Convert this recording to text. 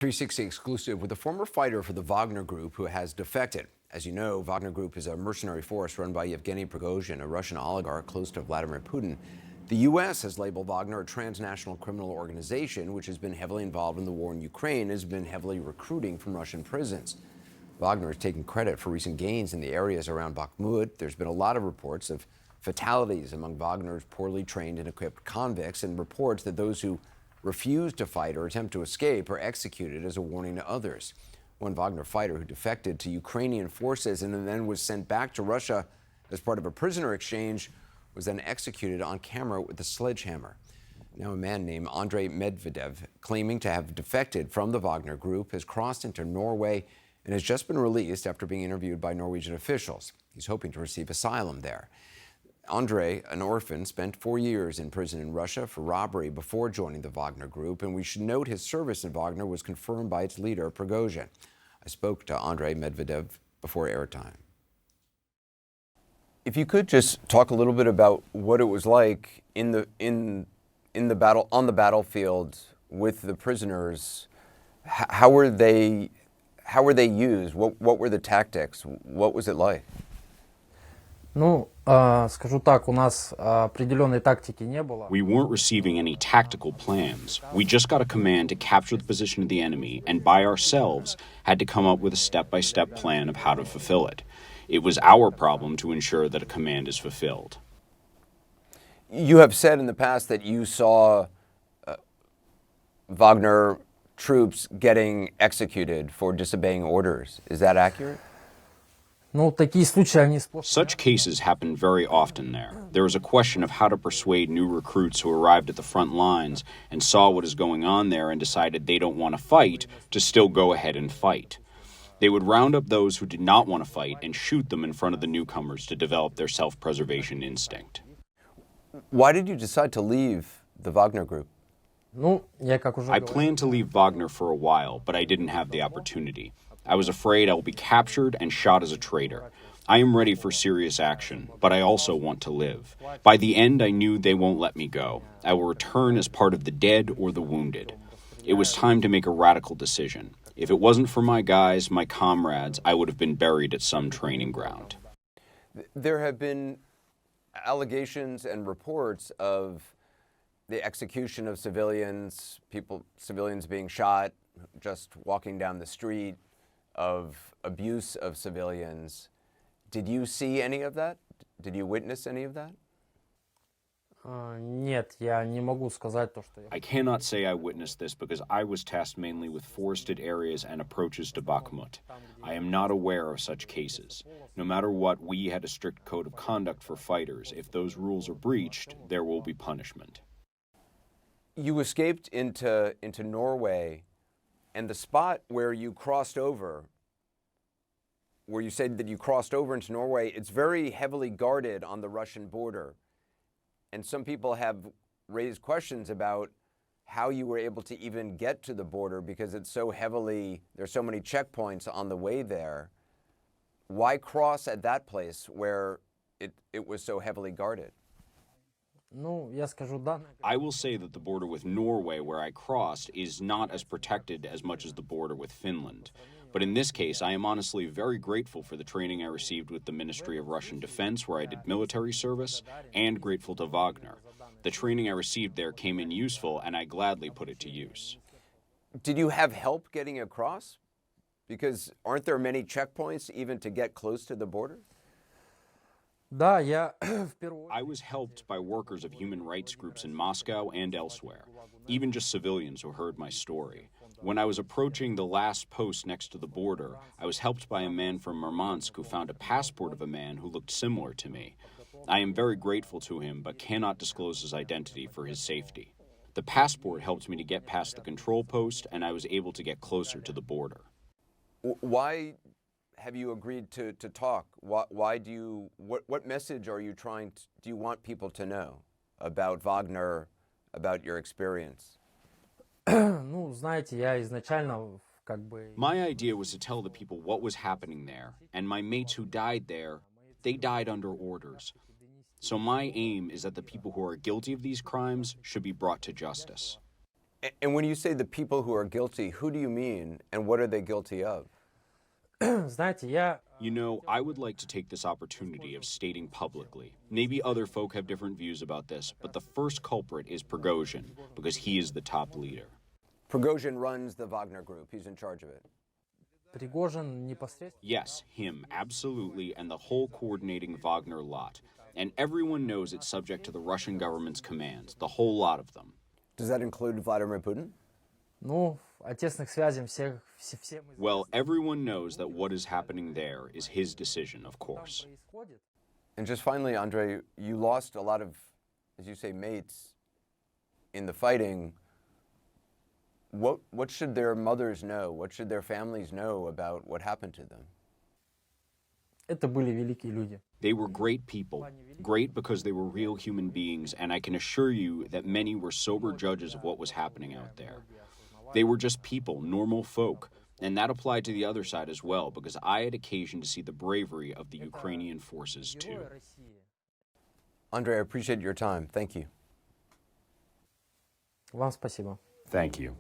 360 exclusive with a former fighter for the Wagner Group who has defected. As you know, Wagner Group is a mercenary force run by Yevgeny Prigozhin, a Russian oligarch close to Vladimir Putin. The U.S. has labeled Wagner a transnational criminal organization which has been heavily involved in the war in Ukraine and has been heavily recruiting from Russian prisons. Wagner has taken credit for recent gains in the areas around Bakhmut. There's been a lot of reports of fatalities among Wagner's poorly trained and equipped convicts, and reports that those who refuse to fight or attempt to escape are executed as a warning to others. One Wagner fighter who defected to Ukrainian forces and then was sent back to Russia as part of a prisoner exchange was then executed on camera with a sledgehammer. Now a man named Andrei Medvedev, claiming to have defected from the Wagner Group, has crossed into Norway and has just been released after being interviewed by Norwegian officials. He's hoping to receive asylum there. Andrei, an orphan, spent 4 years in prison in Russia for robbery before joining the Wagner Group, and we should note his service in Wagner was confirmed by its leader, Prigozhin. I spoke to Andrei Medvedev before airtime. If you could just talk a little bit about what it was like in the battle, on the battlefield with the prisoners. How were they used? What were the tactics? What was it like? Ну, скажу так, у нас определенной тактики не было. We weren't receiving any tactical plans. We just got a command to capture the position of the enemy, and by ourselves had to come up with a step-by-step plan of how to fulfill it. It was our problem to ensure that a command is fulfilled. You have said in the past that you saw Wagner troops getting executed for disobeying orders. Is that accurate? Ну, такие случаи, они сплошь. Such cases happen very often there. There is a question of how to persuade new recruits who arrived at the front lines and saw what is going on there and decided they don't want to fight to still go ahead and fight. They would round up those who did not want to fight and shoot them in front of the newcomers to develop their self-preservation instinct. Why did you decide to leave the Wagner Group? Ну, я как уже I говорил. planned to leave Wagner for a while, but I didn't have the opportunity. I was afraid I will be captured and shot as a traitor. I am ready for serious action, but I also want to live. By the end, I knew they won't let me go. I will return as part of the dead or the wounded. It was time to make a radical decision. If it wasn't for my guys, my comrades, I would have been buried at some training ground. There have been allegations and reports of the execution of civilians, civilians being shot, just walking down the street, of abuse of civilians. Did you see any of that? Did you witness any of that? Нет, я не могу сказать то, что я... I cannot say I witnessed this because I was tasked mainly with forested areas and approaches to Bakhmut. I am not aware of such cases. No matter what, we had a strict code of conduct for fighters. If those rules are breached, there will be punishment. You escaped into Norway, and the spot where you crossed over, where you said that you crossed over into Norway, it's very heavily guarded on the Russian border. And some people have raised questions about how you were able to even get to the border because it's so heavily, there's so many checkpoints on the way there. Why cross at that place where it was so heavily guarded? Ну, я скажу, да. I will say that the border with Norway, where I crossed, is not as protected as much as the border with Finland. But in this case, I am honestly very grateful for the training I received with the Ministry of Russian Defense, where I did military service, and grateful to Wagner. The training I received there came in useful, and I gladly put it to use. Did you have help getting across? Because aren't there many checkpoints even to get close to the border? Да, я в первую очередь... I was helped by workers of human rights groups in Moscow and elsewhere, even just civilians who heard my story. When I was approaching the last post next to the border, I was helped by a man from Murmansk who found a passport of a man who looked similar to me. I am very grateful to him, but cannot disclose his identity for his safety. The passport helped me to get past the control post, and I was able to get closer to the border. Why have you agreed to talk? Why do you, what message are you trying to, do you want people to know about Wagner, about your experience? Ну, знаете, я изначально как бы... My idea was to tell the people what was happening there, and my mates who died there, they died under orders. So my aim is that the people who are guilty of these crimes should be brought to justice. And when you say the people who are guilty, who do you mean, and what are they guilty of? Знаете, я... You know, I would like to take this opportunity of stating publicly. Maybe other folk have different views about this, but the first culprit is Prigozhin, because he is the top leader. Prigozhin runs the Wagner Group. He's in charge of it. Пригожин непосредственно... Yes, him, absolutely, and the whole coordinating Wagner lot. And everyone knows it's subject to the Russian government's commands, the whole lot of them. Does that include Vladimir Putin? Ну, о тесных связях всем... Well, everyone knows that what is happening there is his decision, of course. And just finally, Andrei, you lost a lot of, as you say, mates in the fighting. What should their mothers know? What should their families know about what happened to them? Это были великие люди. They were great people, great because they were real human beings, and I can assure you that many were sober judges of what was happening out there. They were just people, normal folk, and that applied to the other side as well, because I had occasion to see the bravery of the Ukrainian forces too. Andrei, I appreciate your time. Thank you. Вам спасибо. Thank you.